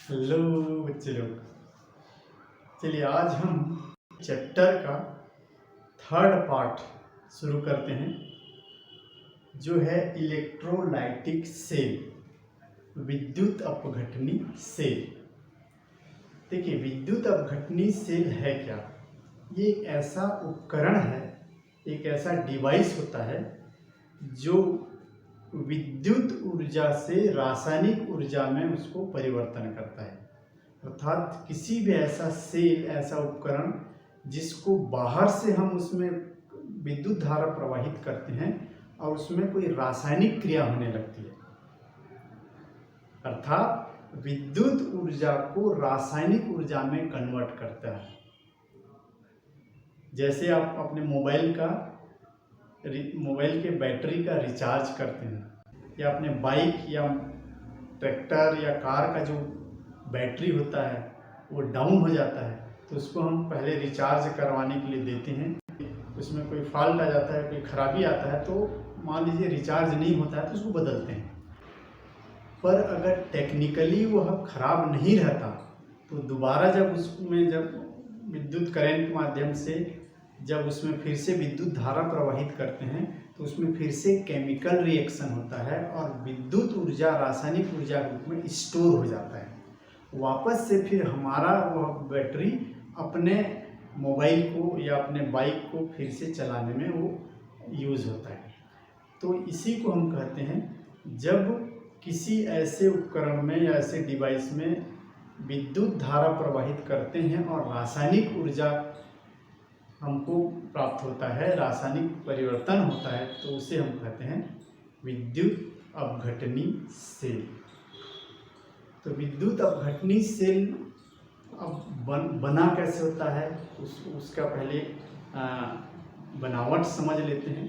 Hello बच्चे लोग, चलिए आज हम चैप्टर का थर्ड पार्ट शुरू करते हैं जो है इलेक्ट्रोलाइटिक सेल, विद्युत अपघटनी सेल। देखिए, विद्युत अपघटनी सेल है क्या? ये एक ऐसा उपकरण है, एक ऐसा डिवाइस होता है जो विद्युत ऊर्जा से रासायनिक ऊर्जा में उसको परिवर्तन करता है। अर्थात किसी भी ऐसा सेल, ऐसा उपकरण जिसको बाहर से हम उसमें विद्युत धारा प्रवाहित करते हैं और उसमें कोई रासायनिक क्रिया होने लगती है, अर्थात विद्युत ऊर्जा को रासायनिक ऊर्जा में कन्वर्ट करता है। जैसे आप अपने मोबाइल के बैटरी का रिचार्ज करते हैं, या अपने बाइक या ट्रैक्टर या कार का जो बैटरी होता है वो डाउन हो जाता है तो उसको हम पहले रिचार्ज करवाने के लिए देते हैं। उसमें कोई फॉल्ट आ जाता है, कोई खराबी आता है तो मान लीजिए रिचार्ज नहीं होता है तो उसको बदलते हैं। पर अगर टेक्निकली वह खराब नहीं रहता तो दोबारा जब विद्युत करंट के माध्यम से जब उसमें फिर से विद्युत धारा प्रवाहित करते हैं तो उसमें फिर से केमिकल रिएक्शन होता है और विद्युत ऊर्जा रासायनिक ऊर्जा के रूप में स्टोर हो जाता है। वापस से फिर हमारा वह बैटरी अपने मोबाइल को या अपने बाइक को फिर से चलाने में वो यूज़ होता है। तो इसी को हम कहते हैं, जब किसी ऐसे उपकरण में या ऐसे डिवाइस में विद्युत धारा प्रवाहित करते हैं और रासायनिक ऊर्जा हमको प्राप्त होता है, रासायनिक परिवर्तन होता है, तो उसे हम कहते हैं विद्युत अपघटनी सेल। तो विद्युत अपघटनी सेल अब बना कैसे होता है उसका पहले बनावट समझ लेते हैं।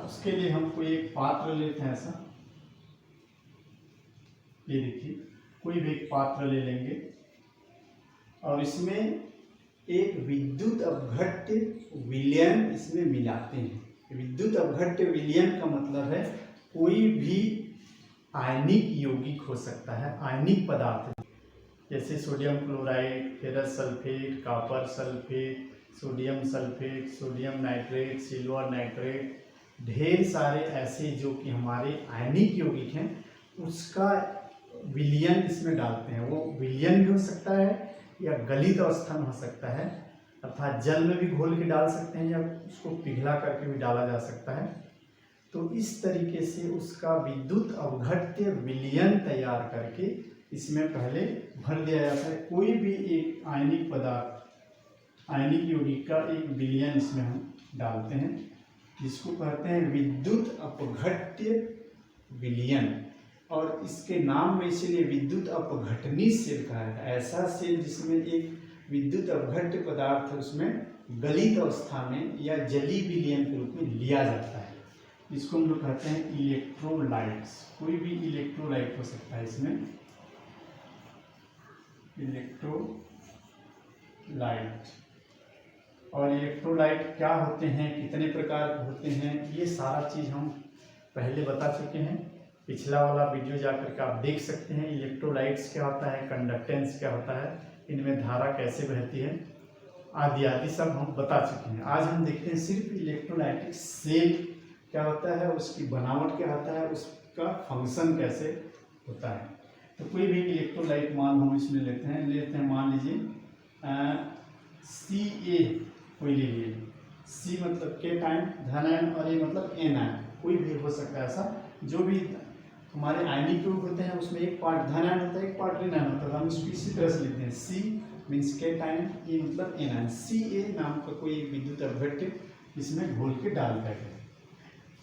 उसके लिए हम कोई एक पात्र लेते हैं, ऐसा ये देखिए, कोई भी एक पात्र ले लेंगे और इसमें एक विद्युत अपघट्य विलयन इसमें मिलाते हैं। विद्युत अपघट्य विलयन का मतलब है कोई भी आयनिक यौगिक हो सकता है, आयनिक पदार्थ जैसे sodium chloride, ferrous sulphate, copper sulphate, sodium sulphate, sodium nitrate, silver nitrate, ढेर सारे ऐसे जो कि हमारे आयनिक यौगिक हैं उसका विलयन इसमें डालते हैं। वो विलयन भी हो सकता है या गलित अवस्था में हो सकता है, अर्थात जल में भी घोल के डाल सकते हैं या उसको पिघला करके भी डाला जा सकता है। तो इस तरीके से उसका विद्युत अपघट्य विलयन तैयार करके इसमें पहले भर दिया जाता है। कोई भी एक आयनिक पदार्थ, आयनिक यौगिक का एक विलयन इसमें हम डालते हैं, जिसको कहते हैं विद्युत अपघट्य विलयन। और इसके नाम में इसलिए विद्युत अपघटनी सेल कहा है। ऐसा सेल जिसमें एक विद्युत अपघट्य पदार्थ उसमें गलित अवस्था में या जलीय विलयन के रूप में लिया जाता है। इसको हम लोग कहते हैं इलेक्ट्रोलाइट्स। कोई भी इलेक्ट्रोलाइट हो सकता है इसमें, इलेक्ट्रोलाइट। और इलेक्ट्रोलाइट क्या होते हैं, कितने प्रकार के होते हैं, ये सारा चीज़ हम पहले बता चुके हैं। पिछला वाला वीडियो जाकर के आप देख सकते हैं। इलेक्ट्रोलाइट्स क्या होता है, कंडक्टेंस क्या होता है, इनमें धारा कैसे बहती है, आदि आदि सब हम बता चुके हैं। आज हम देखते हैं सिर्फ इलेक्ट्रोलाइटिक सेल क्या होता है, उसकी बनावट क्या होता है, उसका फंक्शन कैसे होता है। तो कोई भी इलेक्ट्रोलाइट मान हम इसमें लेते हैं मान लीजिए Ca कोई ले लिए। C मतलब के टाइम धन आयन और ए मतलब एन आयन, कोई भी हो सकता है ऐसा। जो भी हमारे आयनिक यौगिक होते हैं उसमें एक पार्ट धन आयन होता है, एक पार्ट ऋण आयन होता है। हम इसको इसी तरह से लिखते हैं, C मीन्स के टाइम, ए मतलब एन आयन। Ca नाम का कोई एक विद्युत अपघट्य इसमें घोल के डाल करके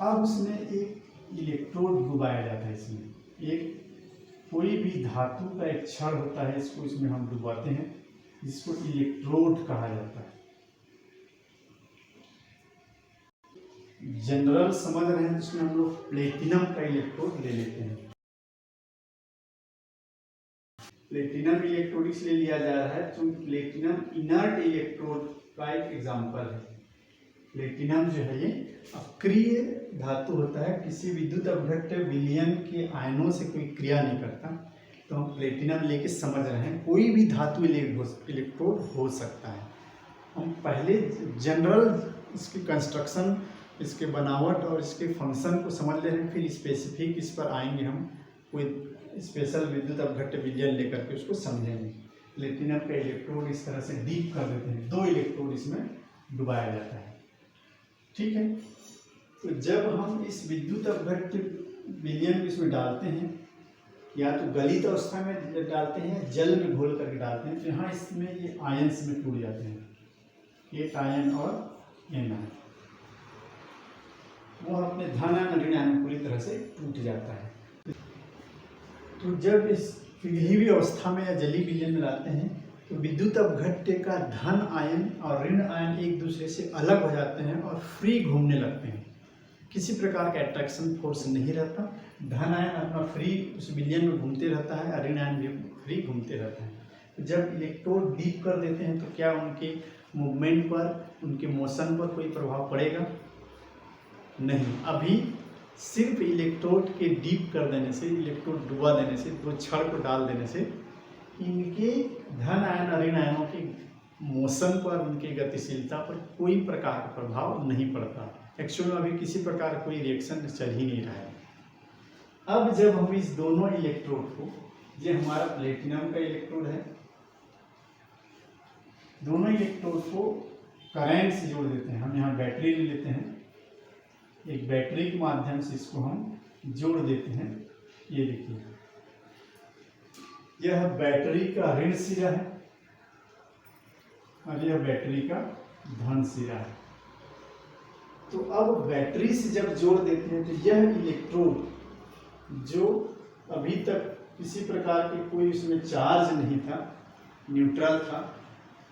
अब उसमें एक इलेक्ट्रोड डुबाया जाता है। इसमें एक कोई भी धातु का एक छड़ होता है, इसको इसमें हम डुबाते हैं, जिसको इलेक्ट्रोड कहा जाता है। जनरल समझ रहे हैं तो इसमें हम लोग प्लेटिनम का इलेक्ट्रोड ले लेते हैं। प्लेटिनम इलेक्ट्रोड इसलिए लिया जा रहा है क्योंकि प्लेटिनम इनर्ट इलेक्ट्रोड का एक एग्जाम्पल है। प्लेटिनम जो है ये अक्रिय धातु होता है, किसी विद्युत अपघट्य विलयन के आयनों से कोई क्रिया नहीं करता। तो हम प्लेटिनम लेके समझ रहे हैं, कोई भी धातु इलेक्ट्रोड हो सकता है। हम पहले जनरल इसकी कंस्ट्रक्शन, इसके बनावट और इसके फंक्शन को समझ ले रहे हैं, फिर स्पेसिफिक इस पर आएंगे हम, कोई स्पेशल विद्युत अपघट्य विलयन लेकर के उसको समझेंगे। प्लेटिनम का इलेक्ट्रोड इस तरह से डीप कर देते हैं, 2 इलेक्ट्रोड इसमें डुबाया जाता है, ठीक है। तो जब हम इस विद्युत अपघट्य विलयन को इसमें डालते हैं, या तो गलित अवस्था में डालते हैं, जल में घोल करके डालते हैं, तो यहाँ इसमें ये आयंस में टूट जाते हैं, एक आयन और एन आयन, वो अपने धन आयन ऋण आयन में पूरी तरह से टूट जाता है। तो जब इस पिघली अवस्था में या जलीय विलयन में लाते हैं, तो विद्युत अपघट्य का धन आयन और ऋण आयन एक दूसरे से अलग हो जाते हैं और फ्री घूमने लगते हैं, किसी प्रकार का अट्रैक्शन फोर्स नहीं रहता। धन आयन अपना फ्री उस विलयन में घूमते रहता है और ऋण आयन भी फ्री घूमते रहता है। तो जब इलेक्ट्रोड डीप कर देते हैं, तो क्या उनके मूवमेंट पर, उनके मोशन पर कोई प्रभाव पड़ेगा? नहीं। अभी सिर्फ इलेक्ट्रोड के डीप कर देने से, इलेक्ट्रोड डुबा देने से, 2 छड़ को डाल देने से इनके धन आयन और ऋण आयनों के मोशन पर, उनकी गतिशीलता पर कोई प्रकार का प्रभाव नहीं पड़ता। एक्चुअली अभी किसी प्रकार का कोई रिएक्शन चल ही नहीं रहा है। अब जब हम इस दोनों इलेक्ट्रोड को, ये हमारा प्लेटिनम का इलेक्ट्रोड है, दोनों इलेक्ट्रोड को करंट से जोड़ देते हैं। हम यहाँ बैटरी ले लेते हैं, एक बैटरी के माध्यम से इसको हम जोड़ देते हैं। ये देखिए, यह बैटरी का ऋण सिरा है और यह बैटरी का धन सिरा है। तो अब बैटरी से जब जोड़ देते हैं, तो यह इलेक्ट्रोड जो अभी तक किसी प्रकार की कोई उसमें चार्ज नहीं था, न्यूट्रल था,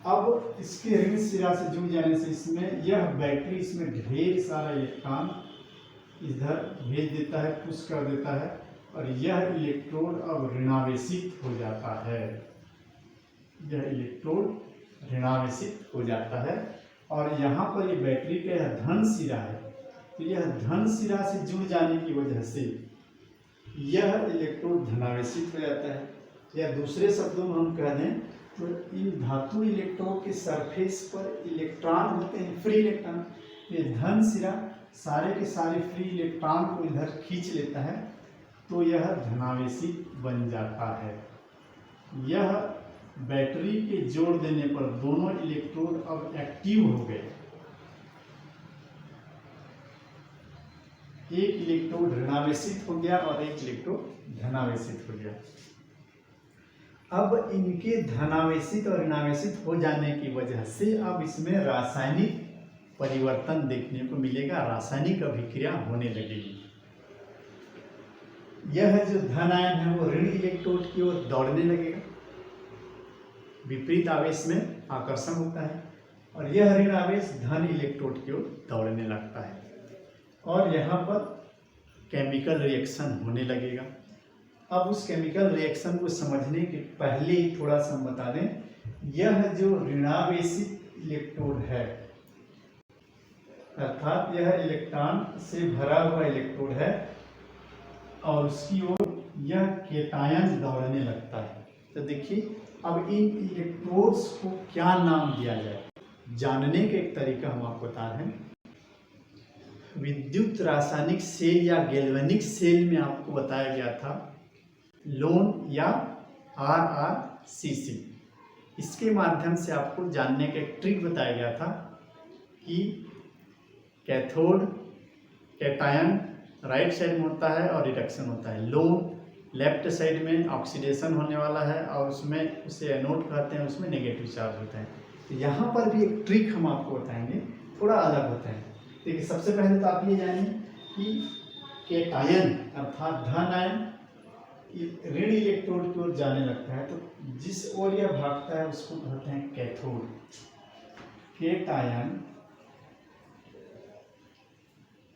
अब इसके ऋण सिरा से जुड़ जाने से इसमें यह बैटरी, इसमें ढेर सारा इलेक्ट्रॉन इधर भेज देता है, पुश कर देता है, और यह इलेक्ट्रोड अब ऋणावेशित हो जाता है। यह इलेक्ट्रोड ऋणावेशित हो जाता है और यहाँ पर ये बैटरी का यह धन सिरा है, तो यह धन सिरा से जुड़ जाने की वजह से यह इलेक्ट्रोड धनावेशित हो जाता है। या दूसरे शब्दों में हम कह दें तो इन धातु इलेक्ट्रोड के सरफेस पर इलेक्ट्रॉन होते हैं, फ्री इलेक्ट्रॉन। ये धन सिरा सारे के सारे फ्री इलेक्ट्रॉन को इधर खींच लेता है, तो यह धनावेशित बन जाता है। यह बैटरी के जोड़ देने पर दोनों इलेक्ट्रोड अब एक्टिव हो गए। एक इलेक्ट्रोड ऋणावेशित हो गया और एक इलेक्ट्रोड धनावेशित हो गया। अब इनके धनावेशित और ऋणावेशित हो जाने की वजह से अब इसमें रासायनिक परिवर्तन देखने को मिलेगा, रासायनिक अभिक्रिया होने लगेगी। यह जो धन आयन है वो ऋण इलेक्ट्रोड की ओर दौड़ने लगेगा, विपरीत आवेश में आकर्षण होता है, और यह ऋण आवेश धन इलेक्ट्रोड की ओर दौड़ने लगता है, और यहाँ पर केमिकल रिएक्शन होने लगेगा। अब उस केमिकल रिएक्शन को समझने के पहले ही थोड़ा सा हम बता दें, यह जो ऋणावेशित इलेक्ट्रोड है, अर्थात यह इलेक्ट्रॉन से भरा हुआ इलेक्ट्रोड है और उसकी ओर यह केटायन दौड़ने लगता है। तो देखिए, अब इन इलेक्ट्रोड्स को क्या नाम दिया जाए, जानने का एक तरीका हम आपको बता रहे हैं। विद्युत रासायनिक सेल या गैल्वेनिक सेल में आपको बताया गया था लोन या RRCC। इसके माध्यम से आपको जानने का एक ट्रिक बताया गया था कि कैथोड कैटायन राइट साइड में होता है और रिडक्शन होता है, लोन लेफ्ट साइड में ऑक्सीडेशन होने वाला है और उसमें उसे एनोड कहते हैं, उसमें नेगेटिव चार्ज होता है। तो यहाँ पर भी एक ट्रिक हम आपको बताएंगे, थोड़ा अलग होता है। देखिए, सबसे पहले तो आप ये जानिए कि कैटायन अर्थात धन आयन ऋण इलेक्ट्रोड की ओर जाने लगता है, तो जिस ओर यह भागता है उसको कहते हैं कैथोड। कैटायन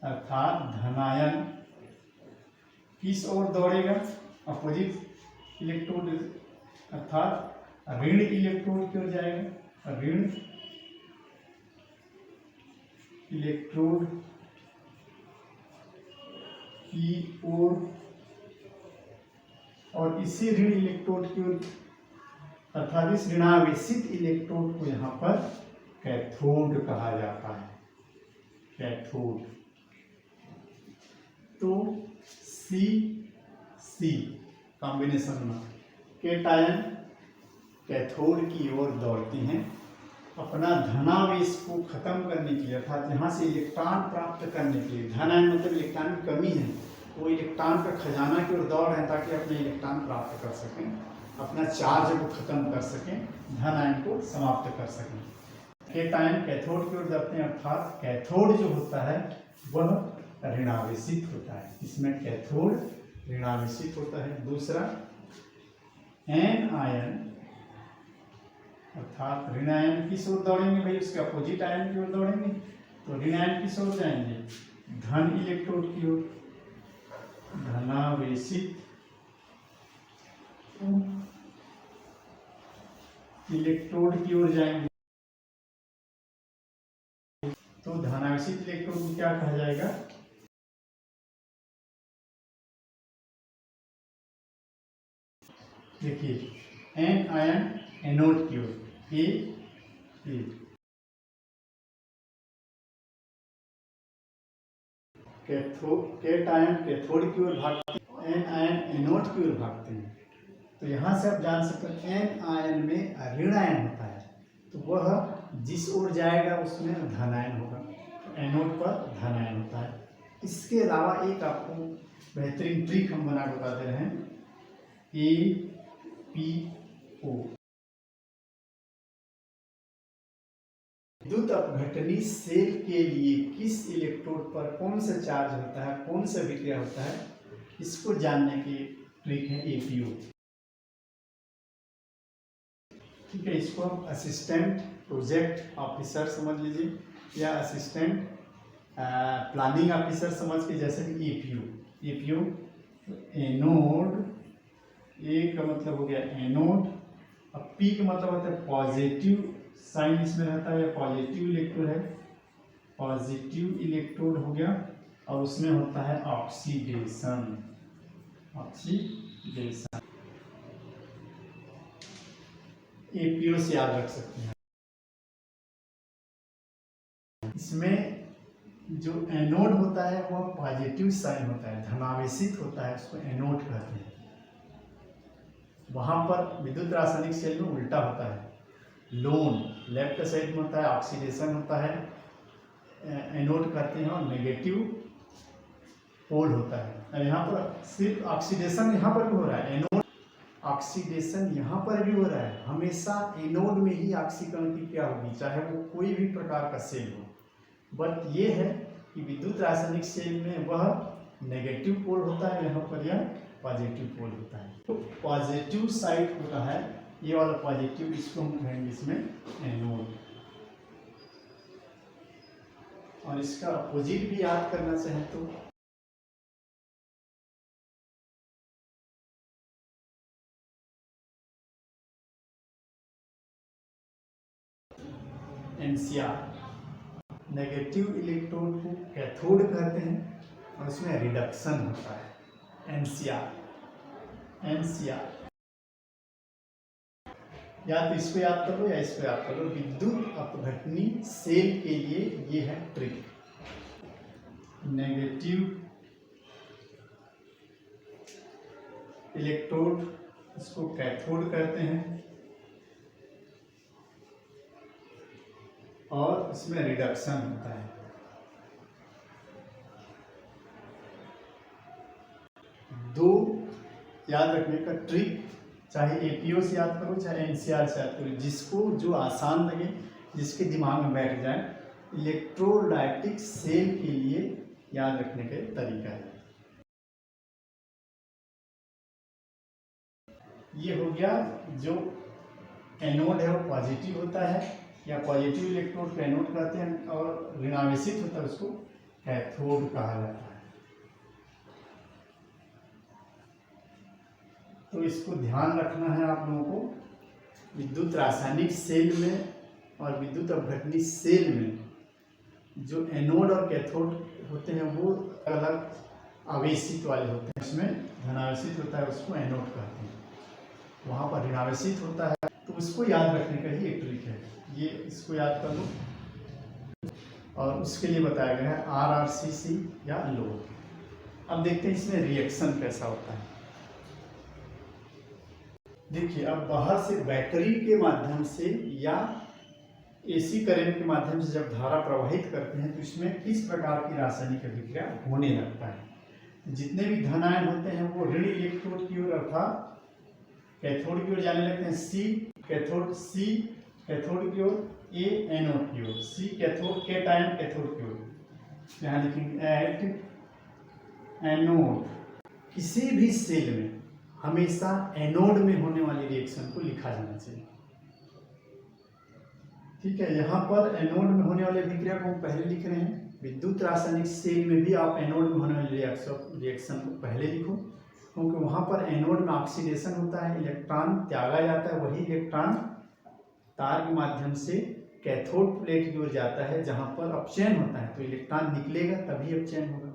अर्थात धनायन किस ओर दौड़ेगा, अपोजिट इलेक्ट्रोड अर्थात ऋण इलेक्ट्रोड की ओर जाएगा, ऋण इलेक्ट्रोड की ओर और इसी ऋण इलेक्ट्रोड की अर्थात इस ऋणावेशित इलेक्ट्रोड को यहाँ पर कैथोड कहा जाता है, कैथोड। तो सी सी कॉम्बिनेशन में केटायन कैथोड की ओर दौड़ती हैं अपना धनावेश को खत्म करने के लिए, अर्थात यहाँ से इलेक्ट्रॉन प्राप्त करने के लिए। धन आयन मतलब इलेक्ट्रॉन की कमी है, वो इलेक्ट्रॉन का खजाना की ओर दौड़ रहे हैं ताकि अपने इलेक्ट्रॉन प्राप्त कर सकें, अपना चार्ज को खत्म कर सकें, धन आयन को समाप्त कर सकें। केटायन कैथोड की ओर दौड़ते हैं, अर्थात कैथोड जो होता है वह ऋणावेशित होता है। इसमें कैथोड ऋणावेशित होता है। दूसरा एन आयन, अर्थात ऋण आयन किस ओर दौड़ेंगे भाई, उसके अपोजिट आयन की ओर दौड़ेंगे। तो ऋण आयन किस ओर जाएंगे, धन इलेक्ट्रोड की ओर, धनावेशित इलेक्ट्रोड की ओर जाएंगे। तो धनावेशित इलेक्ट्रोड को क्या कहा जाएगा, देखिए एन आयन एनोड की ओर, ए केटायन कैथोड की ओर भागते हैं, एन आयन एनोड की ओर भागते हैं। तो यहाँ से आप जान सकते हैं एन आयन में ऋण आयन होता है, तो वह जिस ओर जाएगा उसमें धन आयन होगा, तो एनोड पर धन आयन होता है। इसके अलावा एक आपको बेहतरीन ट्रिक हम बना के बताते रहे हैं, APO विद्युत अपघटनी सेल के लिए किस इलेक्ट्रोड पर कौन सा चार्ज होता है, कौन सा विक्रिया होता है, इसको जानने की ट्रिक है APO। ठीक है, इसको हम असिस्टेंट प्रोजेक्ट ऑफिसर समझ लीजिए या असिस्टेंट प्लानिंग ऑफिसर समझ के, जैसे कि APO एनोड, ए का मतलब हो गया एनोड, अब पी का मतलब होता है पॉजिटिव साइन इसमें रहता है, पॉजिटिव इलेक्ट्रोड है, पॉजिटिव इलेक्ट्रोड हो गया, और उसमें होता है ऑक्सीडेशन, ऑक्सीडेशन। APO से याद रख सकते हैं। इसमें जो एनोड होता है वह पॉजिटिव साइन होता है, धनावेशित होता है, उसको एनोड कहते हैं। वहां पर विद्युत रासायनिक सेल में उल्टा होता है, लोन लेफ्ट साइड में होता है, ऑक्सीडेशन होता है, एनोड कहते हैं, और नेगेटिव पोल होता है। और यहाँ पर सिर्फ ऑक्सीडेशन यहाँ पर भी हो रहा है, एनोड ऑक्सीडेशन यहाँ पर भी हो रहा है। हमेशा एनोड में ही ऑक्सीकरण की क्या होगी, चाहे वो कोई भी प्रकार का सेल हो। बट ये है कि विद्युत रासायनिक सेल में वह नेगेटिव पोल होता है, यहाँ पर यह पॉजिटिव पोल होता है। तो पॉजिटिव साइड होता है ये वाला पॉजिटिव, इसको हम कहेंगे इसमें एनोड। और इसका अपोजिट भी याद करना चाहें तो NCR, नेगेटिव इलेक्ट्रोड को कैथोड कहते हैं और उसमें रिडक्शन होता है, NCR। या तो इसको याद कर लो या इसको याद कर लो, विद्युत अपघटनी सेल के लिए ये है ट्रिक। नेगेटिव इलेक्ट्रोड इसको कैथोड कहते हैं और इसमें रिडक्शन होता है। दो याद रखने का ट्रिक, चाहे APO से याद करो चाहे NCR से याद करो, जिसको जो आसान लगे, जिसके दिमाग में बैठ जाए, इलेक्ट्रोलाइटिक सेल के लिए याद रखने का तरीका है। ये हो गया, जो एनोड है वो पॉजिटिव होता है या पॉजिटिव इलेक्ट्रोड को एनोड कहते हैं, और ऋणावेशित होता है उसको कैथोड कहा जाता है। तो इसको ध्यान रखना है आप लोगों को, विद्युत रासायनिक सेल में और विद्युत अपघटनी सेल में जो एनोड और कैथोड होते हैं वो अलग आवेशित वाले होते हैं, इसमें धनावेशित होता है उसको एनोड कहते हैं, वहाँ पर ऋणावेशित होता है। तो उसको याद रखने का ही एक ट्रिक है, ये इसको याद कर लो। और उसके लिए बताया गया है RRCC या लोड। अब देखते हैं इसमें रिएक्शन कैसा होता है। देखिए, अब बाहर से बैटरी के माध्यम से या AC करंट के माध्यम से जब धारा प्रवाहित करते हैं तो इसमें किस प्रकार की रासायनिक अभिक्रिया होने लगता है। जितने भी धन आयन होते हैं वो ऋण इलेक्ट्रोड की ओर अर्थात कैथोड की ओर जाने लगते हैं, C कैथोड की ओर, A एनोड की ओर, C कैथोड, कैटायन कैथोड की ओर। यहाँ लिखेंगे एट एनोड। किसी भी सेल में हमेशा एनोड में होने वाली रिएक्शन को लिखा जाना चाहिए। ठीक है, यहाँ पर एनोड में होने वाली अभिक्रिया को हम पहले लिख रहे हैं। विद्युत रासायनिक सेल में भी आप एनोड में होने वाली रिएक्शन को पहले लिखो, क्योंकि वहाँ पर एनोड में ऑक्सीडेशन होता है, इलेक्ट्रॉन त्यागा जाता है, वही इलेक्ट्रॉन तार के माध्यम से कैथोड प्लेट की ओर जाता है जहाँ पर अपचयन होता है, तो इलेक्ट्रॉन निकलेगा तभी अपचयन होगा।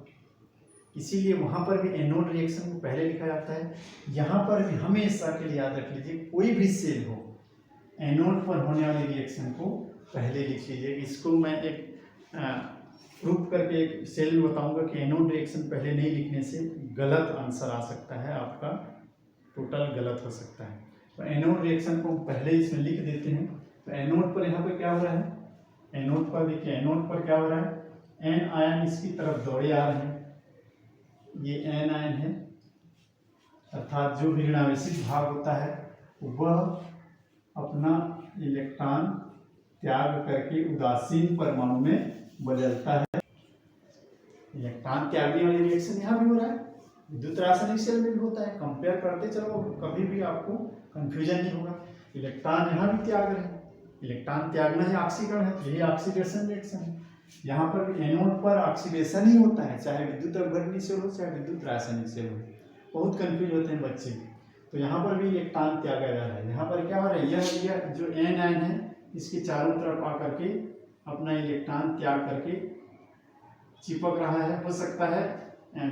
इसीलिए वहाँ पर भी एनोड रिएक्शन को पहले लिखा जाता है। यहाँ पर भी हमेशा के लिए याद रख लीजिए, कोई भी सेल हो एनोड पर होने वाली रिएक्शन को पहले लिख लीजिए। इसको मैं एक प्रूफ करके एक सेल में बताऊंगा कि एनोड रिएक्शन पहले नहीं लिखने से गलत आंसर आ सकता है, आपका टोटल गलत हो सकता है। तो एनोड रिएक्शन को पहले इसमें लिख देते हैं। तो एनोड पर यहाँ पे क्या हो रहा है, एनोड पर देखिए, एनोड पर क्या हो रहा है, एन आयन इसकी तरफ दौड़े आ रहे हैं, ये एन आयन है, अर्थात जो भी ऋणावेशित भाग होता है वह अपना इलेक्ट्रॉन त्याग करके उदासीन परमाणु में बदलता है। इलेक्ट्रॉन त्यागने वाली रिएक्शन यहाँ भी हो रहा है, विद्युत रासायनिक सेल में भी होता है। कंपेयर करते चलो, कभी भी आपको कंफ्यूजन नहीं होगा। इलेक्ट्रॉन यहाँ भी त्याग रहे हैं, इलेक्ट्रॉन त्यागना ही ऑक्सीकरण है, यही ऑक्सीडेशन रिएक्शन है। यहाँ पर भी एनोड पर ऑक्सीडेशन ही होता है, चाहे विद्युत अपघटनीय सेल हो चाहे विद्युत रासायनिक सेल हो। बहुत कंफ्यूज होते हैं बच्चे। तो यहाँ पर भी इलेक्ट्रॉन त्यागा जा रहा है। यहाँ पर क्या हो रहा है, यह जो एन आयन है इसके चारों तरफ आकर के अपना इलेक्ट्रॉन त्याग करके चिपक रहा है। हो सकता है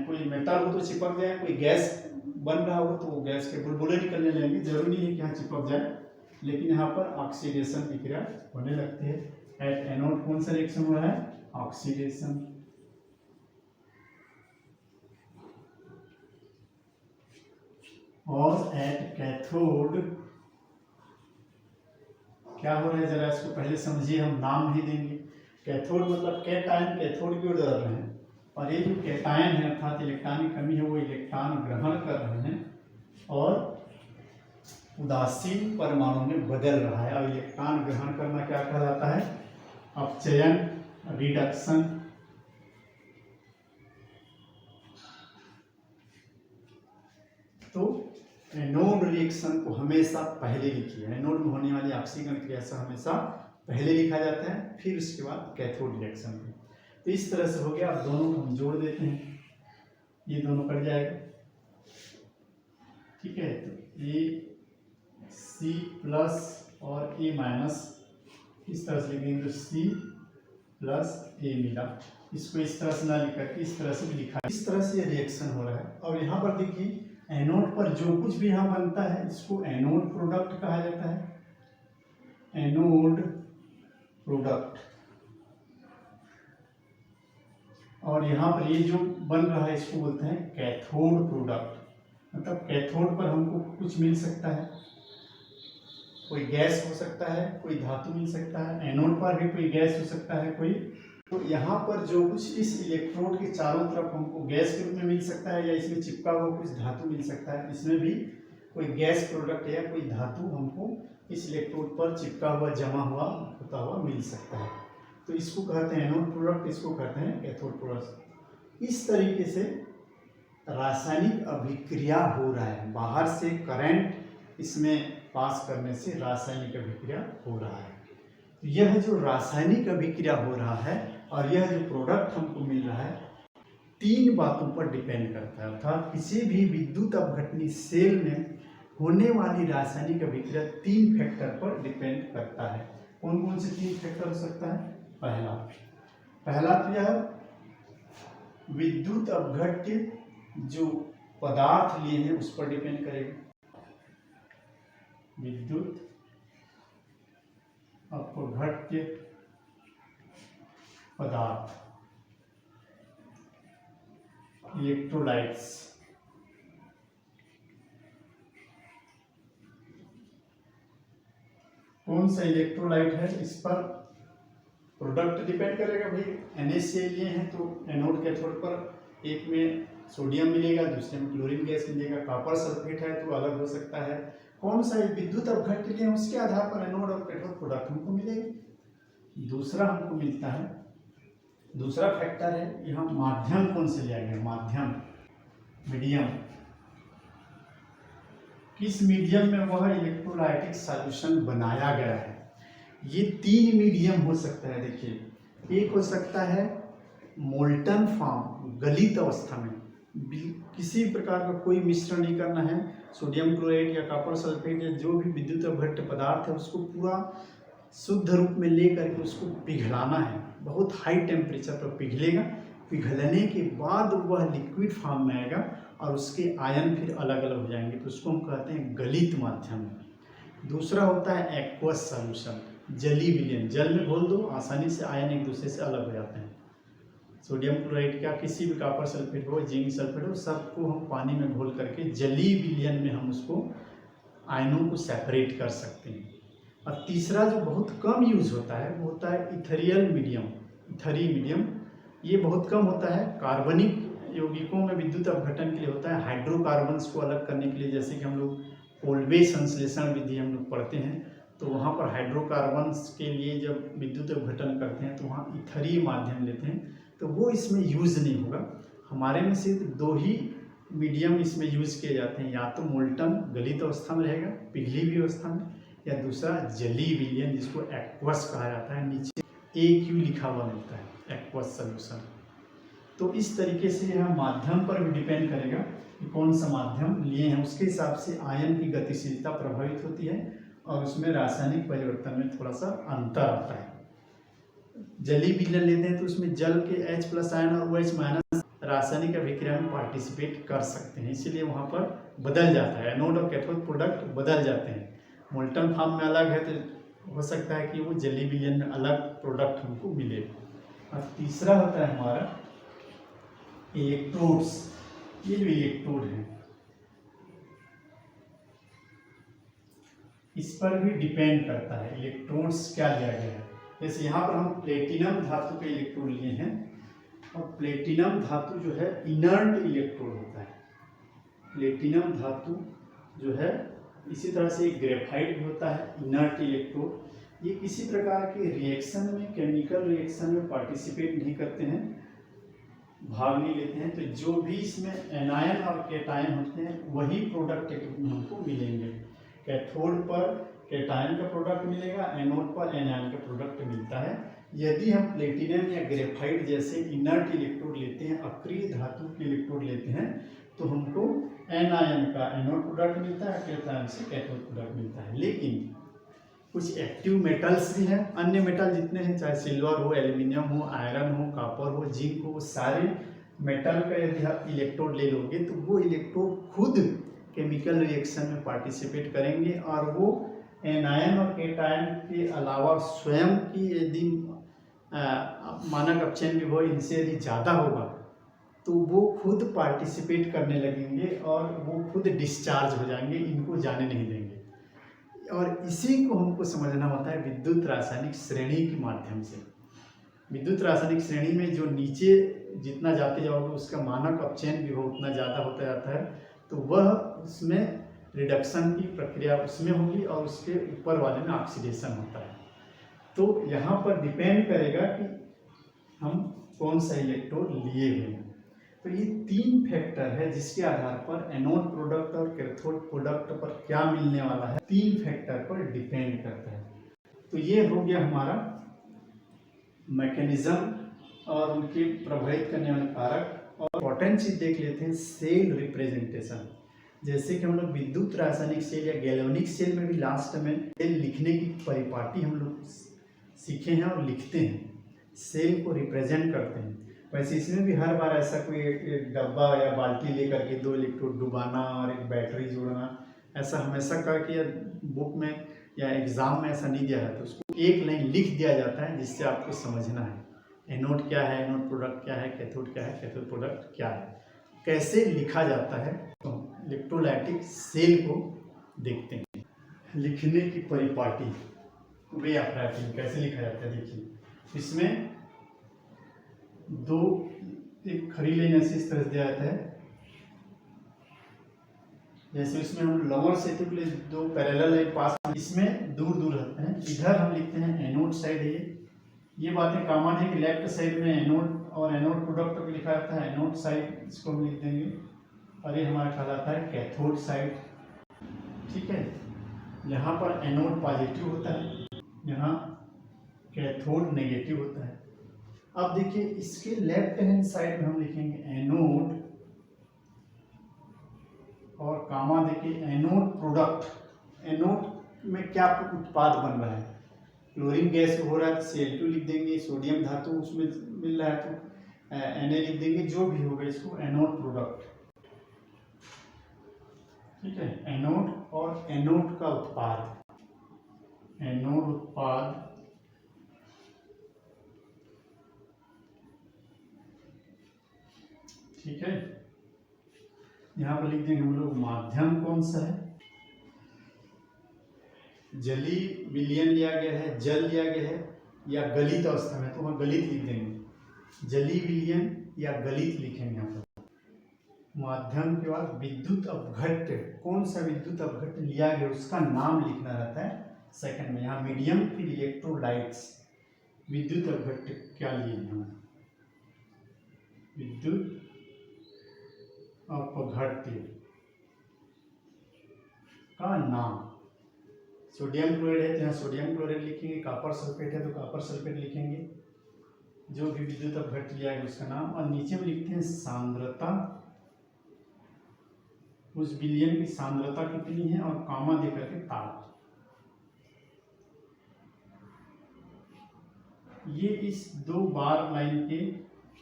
कोई मेटल हो तो चिपक जाए, कोई गैस बन रहा हो तो वो गैस के बुलबुले निकलने लगेंगे, जरूरी नहीं है कि यहाँ चिपक जाए, लेकिन यहाँ पर ऑक्सीडेशन की क्रिया होने लगती है। एट एनोड कौन सा रिएक्शन हो रहा है, ऑक्सीडेशन। और एट कैथोड क्या हो रहा है, जरा इसको पहले समझिए, हम नाम नहीं देंगे। कैथोड मतलब कैटायन कैथोड की ओर दौड़ रहे हैं, और ये जो कैटायन है अर्थात इलेक्ट्रॉन की कमी है वो इलेक्ट्रॉन ग्रहण कर रहे हैं और उदासीन परमाणु में बदल रहा है। और इलेक्ट्रॉन ग्रहण करना क्या कहलाता है, अपचयन, रिडक्शन। तो एनोड रिएक्शन को हमेशा पहले लिखिए, एनोड में होने वाली ऑक्सीकरण क्रिया से हमेशा पहले लिखा जाता है, फिर उसके बाद कैथोड रिएक्शन। तो इस तरह से हो गया। अब दोनों को हम जोड़ देते हैं, ये दोनों कट जाएगा। ठीक है, तो AC प्लस और A माइनस इस तरह से लिखेंगे तो C प्लस A मिला। इसको इस तरह से ना लिख करके इस तरह से भी लिखा, इस तरह से रिएक्शन हो रहा है। और यहाँ पर देखिए एनोड पर जो कुछ भी यहाँ बनता है इसको एनोड प्रोडक्ट कहा जाता है, एनोड प्रोडक्ट। और यहाँ पर ये जो बन रहा है इसको बोलते हैं कैथोड प्रोडक्ट। मतलब कैथोड पर हमको कुछ मिल सकता है, कोई गैस हो सकता है, कोई धातु मिल सकता है। एनोड पर भी कोई गैस हो सकता है कोई। तो यहाँ पर जो कुछ इस इलेक्ट्रोड के चारों तरफ हमको गैस के रूप में मिल सकता है या इसमें चिपका हुआ कुछ धातु मिल सकता है, इसमें भी कोई गैस प्रोडक्ट या कोई धातु हमको इस इलेक्ट्रोड पर चिपका हुआ जमा हुआ होता हुआ मिल सकता है। तो इसको कहते हैं एनोड प्रोडक्ट, इसको कहते हैं कैथोड प्रोडक्ट। इस तरीके से रासायनिक अभिक्रिया हो रहा है, बाहर से करंट इसमें पास करने से रासायनिक अभिक्रिया हो रहा है। तो यह जो रासायनिक अभिक्रिया हो रहा है और यह जो प्रोडक्ट हमको मिल रहा है तीन बातों पर डिपेंड करता है। अर्थात किसी भी विद्युत अपघटनीय सेल में होने वाली रासायनिक अभिक्रिया तीन फैक्टर पर डिपेंड करता है। कौन कौन से तीन फैक्टर हो सकता है? पहला तो यह विद्युत अपघट्य जो पदार्थ लिए हैं उस पर डिपेंड करेगा। विद्युत अपघट्य पदार्थ, इलेक्ट्रोलाइट्स। कौन सा इलेक्ट्रोलाइट है, इस पर प्रोडक्ट डिपेंड करेगा। भाई NaCl लिए हैं तो एनोड कैथोड पर एक में सोडियम मिलेगा, दूसरे में क्लोरीन गैस मिलेगा। कॉपर सल्फेट है तो अलग हो सकता है। कौन सा विद्युत अपघट्य लिए उसके आधार पर एनोड और कैथोड प्रोडक्ट हमको मिलेगा। दूसरा हमको मिलता है, दूसरा फैक्टर है यहाँ माध्यम कौन से लिया गया, माध्यम, मीडियम। किस मीडियम में वह इलेक्ट्रोलाइटिक सॉल्यूशन बनाया गया है। ये 3 मीडियम हो सकता है। देखिए, एक हो सकता है मोल्टन फॉर्म, गलित अवस्था में, किसी प्रकार का कोई मिश्रण नहीं करना है। सोडियम क्लोराइड या कॉपर सल्फेट या जो भी विद्युत अपघट्य पदार्थ है उसको पूरा शुद्ध रूप में ले करके उसको पिघलाना है। बहुत हाई टेम्परेचर पर पिघलेगा, पिघलने के बाद वह लिक्विड फॉर्म में आएगा और उसके आयन फिर अलग अलग हो जाएंगे, तो उसको हम कहते हैं गलित माध्यम। दूसरा होता है एक्वस सॉल्यूशन, जली विलयन, जल में घोल दो, आसानी से आयन एक दूसरे से अलग हो जाते हैं। सोडियम क्लोराइड का किसी भी कॉपर सल्फेट हो, जिंक सल्फेट हो, सबको हम पानी में घोल करके जली विलयन में हम उसको आयनों को सेपरेट कर सकते हैं। और तीसरा जो बहुत कम यूज होता है वो होता है इथेरियल मीडियम, इथरी मीडियम। ये बहुत कम होता है। कार्बनिक यौगिकों में विद्युत अपघटन के लिए होता है, हाइड्रोकार्बन्स को अलग करने के लिए। जैसे कि हम लोग कोल्बे संश्लेषण विधि हम लोग पढ़ते हैं, तो वहाँ पर हाइड्रोकार्बन्स के लिए जब विद्युत अपघटन करते हैं तो वहाँ इथरी माध्यम लेते हैं, तो वो इसमें यूज नहीं होगा। हमारे में सिर्फ 2 ही मीडियम इसमें यूज किए जाते हैं, या तो मोल्टन गलित अवस्था में रहेगा, पिघली हुई अवस्था में, या दूसरा जली विलयन जिसको एक्वस कहा जाता है। नीचे AQ लिखा हुआ मिलता है, एक्वस सॉल्यूशन। तो इस तरीके से यह माध्यम पर भी डिपेंड करेगा कि कौन सा माध्यम लिए हैं, उसके हिसाब से आयन की गतिशीलता प्रभावित होती है और उसमें रासायनिक परिवर्तन में थोड़ा सा अंतर आता है। जली विलयन लेते हैं तो उसमें जल के H+ आयन और OH- रासायनिक अभिक्रिया में पार्टिसिपेट कर सकते हैं, इसीलिए वहाँ पर बदल जाता है, एनोड और कैथोड प्रोडक्ट बदल जाते हैं। मोल्टन फॉर्म में अलग है तो हो सकता है कि वो जली विलयन में अलग प्रोडक्ट हमको मिले। और तीसरा होता है हमारा इलेक्ट्रोड्स। ये जो इलेक्ट्रोड है इस पर भी डिपेंड करता है इलेक्ट्रोड्स क्या लिया गया है। जैसे यहाँ पर हम प्लेटिनम धातु के इलेक्ट्रोड लिए हैं, और प्लेटिनम धातु जो है इनर्ट इलेक्ट्रोड होता है। प्लेटिनम धातु जो है, इसी तरह से ग्रेफाइट भी होता है इनर्ट इलेक्ट्रोड। ये किसी प्रकार के रिएक्शन में, केमिकल रिएक्शन में पार्टिसिपेट नहीं करते हैं, भाग नहीं लेते हैं। तो जो भी इसमें एनायन और केटायन होते हैं वही प्रोडक्ट हमको मिलेंगे। कैथोड पर केटायन का प्रोडक्ट मिलेगा, एनोड पर एनायन का प्रोडक्ट मिलता है। यदि हम प्लेटिनम या ग्रेफाइट जैसे इनर्ट इलेक्ट्रोड लेते हैं, अक्रिय धातु के इलेक्ट्रोड लेते हैं, तो हमको एनायन का एनोड प्रोडक्ट मिलता है, केटायन से कैथोड प्रोडक्ट मिलता है। लेकिन कुछ एक्टिव मेटल्स भी हैं, अन्य मेटल जितने हैं, चाहे सिल्वर हो, एल्यूमिनियम हो, आयरन हो, कॉपर हो, जिंक हो, सारे मेटल का यदि आप इलेक्ट्रोड ले लोगे तो वो इलेक्ट्रोड खुद केमिकल रिएक्शन में पार्टिसिपेट करेंगे, और वो एनायन और केटायन के अलावा स्वयं की यदि मानक अपचयन विभव इनसे यदि ज़्यादा होगा तो वो खुद पार्टिसिपेट करने लगेंगे और वो खुद डिस्चार्ज हो जाएंगे, इनको जाने नहीं देंगे। और इसी को हमको समझना होता है विद्युत रासायनिक श्रेणी के माध्यम से। विद्युत रासायनिक श्रेणी में जो नीचे जितना जाते जाओगे उसका मानक अपचयन विभव उतना ज़्यादा होता जाता है, तो वह उसमें रिडक्शन की प्रक्रिया उसमें होगी और उसके ऊपर वाले में ऑक्सीडेशन होता है। तो यहाँ पर डिपेंड करेगा कि हम कौन सा इलेक्ट्रोड लिए हुए हैं। तो ये 3 फैक्टर है जिसके आधार पर एनोड प्रोडक्ट और कैथोड प्रोडक्ट पर क्या मिलने वाला है, 3 फैक्टर पर डिपेंड करता है। तो ये हो गया हमारा मैकेनिज्म और उनके प्रभावित करने वाले कारक। और इम्पोर्टेंट चीज देख लेते हैं, सेल रिप्रेजेंटेशन। जैसे कि हम लोग विद्युत रासायनिक सेल या गैल्वेनिक सेल में भी लास्ट में सेल लिखने की परिपाटी हम लोग सीखे हैं और लिखते हैं, सेल को रिप्रेजेंट करते हैं। वैसे इसमें भी हर बार ऐसा कोई एक डब्बा या बाल्टी लेकर के 2 इलेक्ट्रोड डुबाना और एक बैटरी जोड़ना, ऐसा हमेशा करके बुक में या एग्जाम में ऐसा नहीं दिया जाता। उसको एक लाइन लिख दिया जाता है जिससे आपको समझना है एनोड क्या है, एनोड प्रोडक्ट क्या है, कैथोड क्या है, कैथोड प्रोडक्ट क्या है, कैसे लिखा जाता है। तो इलेक्ट्रोलाइटिक सेल को देखते हैं। लिखने की परिपाटी, वे ऑफ राइटिंग कैसे लिखा जाता है। देखिए इसमें एक खड़ी लाइन ऐसे इस तरह से दिया जाता है, जैसे इसमें हम लोअर सेतु के लिए 2 पैरेलल लाइन पास, इसमें दूर दूर रहते हैं। इधर हम लिखते हैं एनोड साइड है। ये बातें कॉमन है कि लेफ्ट साइड में एनोड और एनोड प्रोडक्ट को लिखा जाता है एनोड साइड, इसको हम लिख देंगे, और ये हमारा कहलाता है कैथोड साइड। ठीक है, यहाँ पर एनोड पॉजिटिव होता है, यहाँ कैथोड नेगेटिव होता है। अब देखिए इसके लेफ्ट हैंड साइड में हम लिखेंगे एनोड, और कामा देखिए एनोड प्रोडक्ट। एनोड में क्या उत्पाद बन रहा है, क्लोरीन गैस हो रहा है तो Cl2 लिख देंगे, सोडियम धातु उसमें मिल रहा है तो Na लिख देंगे, जो भी होगा इसको एनोड प्रोडक्ट। ठीक है, एनोड और एनोड का उत्पाद, एनोड उत्पाद, ठीक है। यहाँ पर लिख देंगे हम लोग माध्यम कौन सा है, जली विलयन लिया गया है, जल लिया गया है या गलित अवस्था में, तो वहाँ गलित लिख देंगे, जली विलयन या गलित लिखेंगे यहाँ पर। माध्यम के बाद विद्युत अपघट्य, कौन सा विद्युत अपघट्य लिया गया उसका नाम लिखना रहता है सेकंड में। यहाँ मीडियम फिर इलेक्ट्रोलाइट्स, विद्युत अपघट्य क्या लिए हम, विद्युत अपघट्य का नाम। सोडियम क्लोराइड है तो यहाँ सोडियम क्लोराइड लिखेंगे, कॉपर सल्फेट है तो कॉपर सल्फेट लिखेंगे, जो भी विद्युत अपघट्य लिया है उसका नाम। और नीचे में लिखते हैं सांद्रता, उस विलयन की सांद्रता कितनी है, और कामा देकर के ताप। ये इस 2 बार लाइन के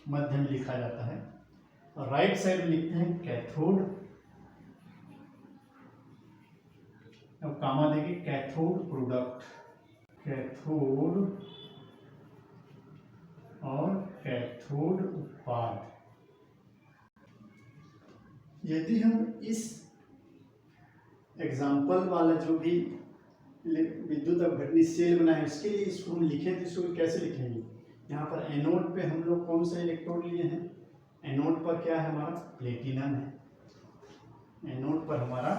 मध्य में लिखा जाता है। और राइट साइड में लिखते हैं कैथोड, अब कामा देंगे कैथोड प्रोडक्ट, कैथोड और कैथोड उत्पाद। यदि हम इस एग्जाम्पल वाला जो भी विद्युत अपघटनी सेल बना है उसके लिए इसको हम लिखें तो इसको कैसे लिखेंगे। यहाँ पर एनोड पे हम लोग कौन सा इलेक्ट्रोड लिए हैं, एनोड पर क्या है हमारा प्लेटिनम है, एनोड पर हमारा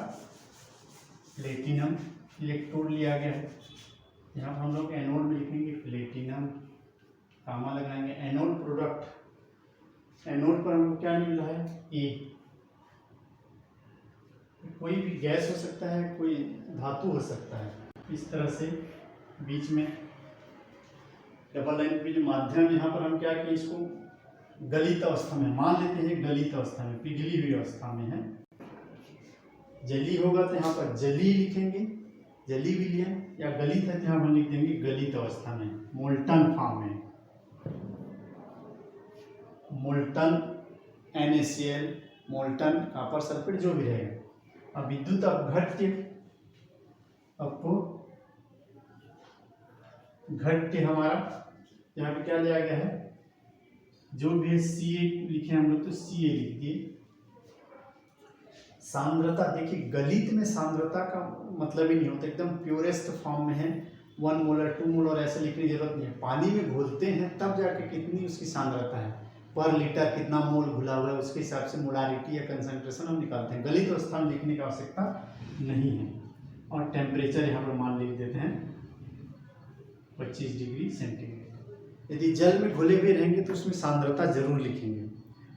प्लेटिनम इलेक्ट्रोड लिया गया है। यहाँ पर हम लोग एनोड में लिखेंगे प्लेटिनम, कामा लगाएंगे। एनोड प्रोडक्ट, एनोड पर हमको क्या मिल रहा है ए, कोई भी गैस हो सकता है, कोई धातु हो सकता है। इस तरह से बीच में डबल लाइन पे जो माध्यम, यहाँ पर हम क्या किए इसको गलित अवस्था में मान लेते हैं, गलित अवस्था में, पिघली हुई अवस्था में है। जली होगा तो यहाँ पर जली लिखेंगे, जली विलयन, या गलित है तो यहाँ पर लिख देंगे गलित अवस्था में, मोल्टन फॉर्म में, molten NaCl, molten copper sulphate जो भी रहेगा। अब विद्युत अपघट्य, आपको घट्य हमारा यहाँ पे क्या लिया गया है, जो भी है Ca लिखे हम लोग तो Ca लिख दिए। सांद्रता देखिए गलित में सांद्रता का मतलब ही नहीं होता, एकदम प्योरेस्ट फॉर्म में है, 1 मोलर 2 मोलर ऐसे लिखने की जरूरत नहीं है। पानी में घोलते हैं तब जाके कितनी उसकी सांद्रता है, पर लीटर कितना मोल घुला हुआ है, उसके हिसाब से मोलारिटी या कंसंट्रेशन हम निकालते हैं। गलित अवस्था में लिखने की आवश्यकता नहीं है। और टेम्परेचर यहाँ पर मान लिख देते हैं 25 डिग्री सेंटीग्रेड। यदि जल में घुले हुए रहेंगे तो उसमें सांद्रता जरूर लिखेंगे,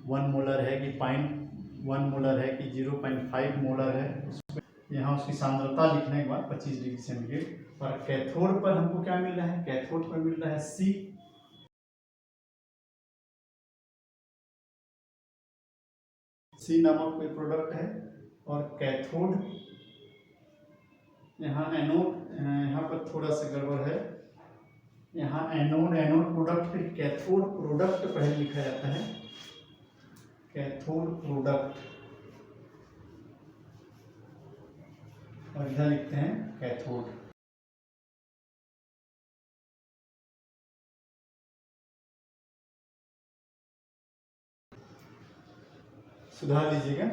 1 मोलर है कि 0.1 मोलर है कि 0.5 मोलर है, उसमें यहाँ उसकी सांद्रता लिखने के बाद 25 डिग्री सेंटीग्रेड। और कैथोड पर हमको क्या मिल रहा है, कैथोड पर मिल रहा है सी नामक कोई प्रोडक्ट है। और कैथोड यहाँ एनोड, यहाँ पर थोड़ा सा गड़बड़ है, यहाँ एनोड प्रोडक्ट, फिर कैथोड प्रोडक्ट पहले लिखा जाता है, कैथोड प्रोडक्ट, और इधर लिखते हैं कैथोड। सुधार लीजिएगा,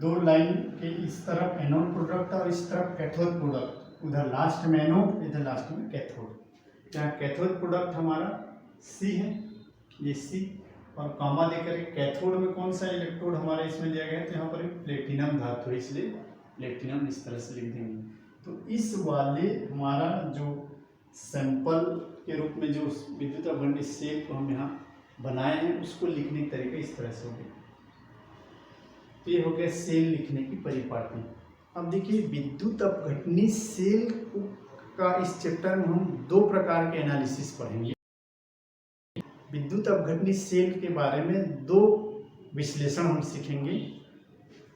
दो लाइन के इस तरफ एनोड प्रोडक्ट और इस तरफ कैथोड प्रोडक्ट, उधर लास्ट में एनोड, इधर लास्ट में कैथोड। यहाँ कैथोड प्रोडक्ट हमारा सी है, ये सी, और कॉमा देकर कैथोड में कौन सा इलेक्ट्रोड हमारे इसमें दिया गया है, तो यहाँ पर प्लेटिनम धातु है, इसलिए प्लेटिनम इस तरह से लिख देंगे। तो इस वाले हमारा जो सैंपल के रूप में जो विद्युत अवगण्य सेल को हम यहाँ बनाए हैं, उसको लिखने का तरीका इस तरह से हो गया। तो ये हो गया सेल लिखने की परिपाटी। अब देखिए विद्युत अपघटनी सेल का इस चैप्टर में हम दो प्रकार के एनालिसिस पढ़ेंगे। विद्युत अपघटनी सेल के बारे में दो विश्लेषण हम सीखेंगे।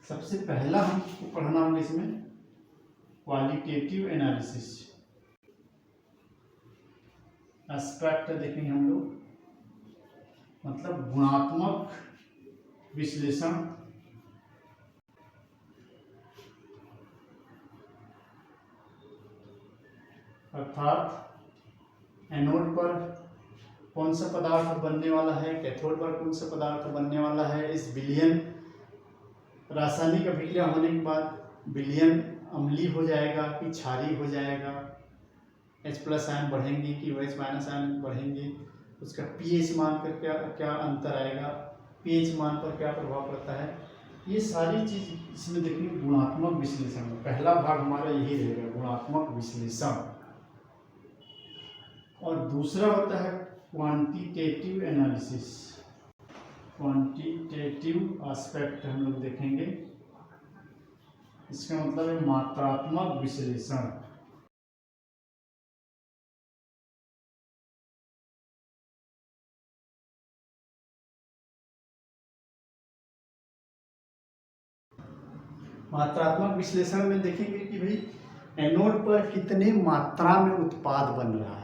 सबसे पहला हमको पढ़ना होगा इसमें क्वालिटेटिव एनालिसिस, एस्पेक्ट देखेंगे हम लोग, मतलब गुणात्मक विश्लेषण। अर्थात एनोड पर कौन सा पदार्थ बनने वाला है, कैथोड पर कौन सा पदार्थ बनने वाला है। इस विलयन रासायनिक अभिक्रिया होने के बाद विलयन अम्लीय हो जाएगा कि क्षारीय हो जाएगा, H+ आयन बढ़ेंगे कि OH- आयन बढ़ेंगे, उसका pH मान पर क्या अंतर आएगा, pH मान पर क्या प्रभाव पड़ता है, ये सारी चीज इसमें देखिए गुणात्मक विश्लेषण में पहला भाग हमारा यही रहेगा, गुणात्मक विश्लेषण। और दूसरा होता है क्वांटिटेटिव एनालिसिस, क्वांटिटेटिव एस्पेक्ट हम लोग देखेंगे, इसका मतलब है मात्रात्मक विश्लेषण। मात्रात्मक विश्लेषण में देखेंगे कि भाई एनोड पर कितने मात्रा में उत्पाद बन रहा है,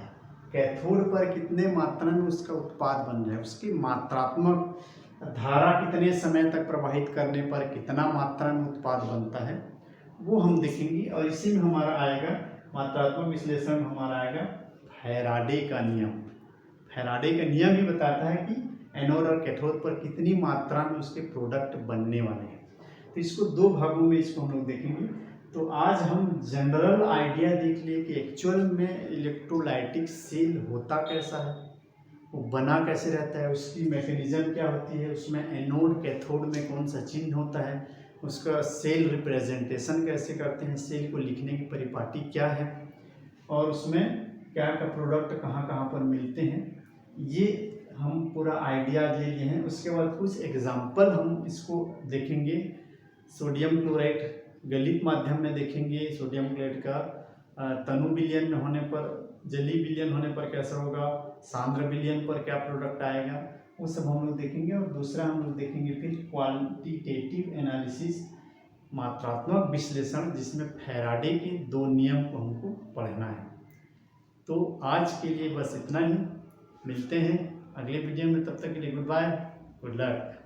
कैथोड पर कितने मात्रा में उसका उत्पाद बन रहा है, उसकी मात्रात्मक धारा कितने समय तक प्रवाहित करने पर कितना मात्रा में उत्पाद बनता है, वो हम देखेंगे। और इसी में हमारा आएगा मात्रात्मक विश्लेषण में हमारा आएगा फैराडे का नियम। फैराडे का नियम ही बताता है कि एनोड और कैथोड पर कितनी मात्रा में उसके प्रोडक्ट बनने वाले हैं। तो इसको दो भागों में इसको हम लोग देखेंगे। तो आज हम जनरल आइडिया देख लिए कि एक्चुअल में इलेक्ट्रोलाइटिक सेल होता कैसा है, वो बना कैसे रहता है, उसकी मैकेनिज्म क्या होती है, उसमें एनोड कैथोड में कौन सा चिन्ह होता है, उसका सेल रिप्रेजेंटेशन कैसे करते हैं, सेल को लिखने की परिपाटी क्या है, और उसमें क्या क्या प्रोडक्ट कहाँ कहाँ पर मिलते हैं, ये हम पूरा आइडिया ले लिए हैं। उसके बाद कुछ एग्जाम्पल हम इसको देखेंगे। सोडियम क्लोराइड गलित माध्यम में देखेंगे, सोडियम क्लोराइड का तनु विलयन होने पर, जलीय विलयन होने पर कैसा होगा, सांद्र विलयन पर क्या प्रोडक्ट आएगा, वो सब हम लोग देखेंगे। और दूसरा हम लोग देखेंगे फिर क्वांटिटेटिव एनालिसिस, मात्रात्मक विश्लेषण, जिसमें फैराडे के दो नियम को हमको पढ़ना है। तो आज के लिए बस इतना ही, मिलते हैं अगले वीडियो में, तब तक के लिए गुड बाय, गुड लक।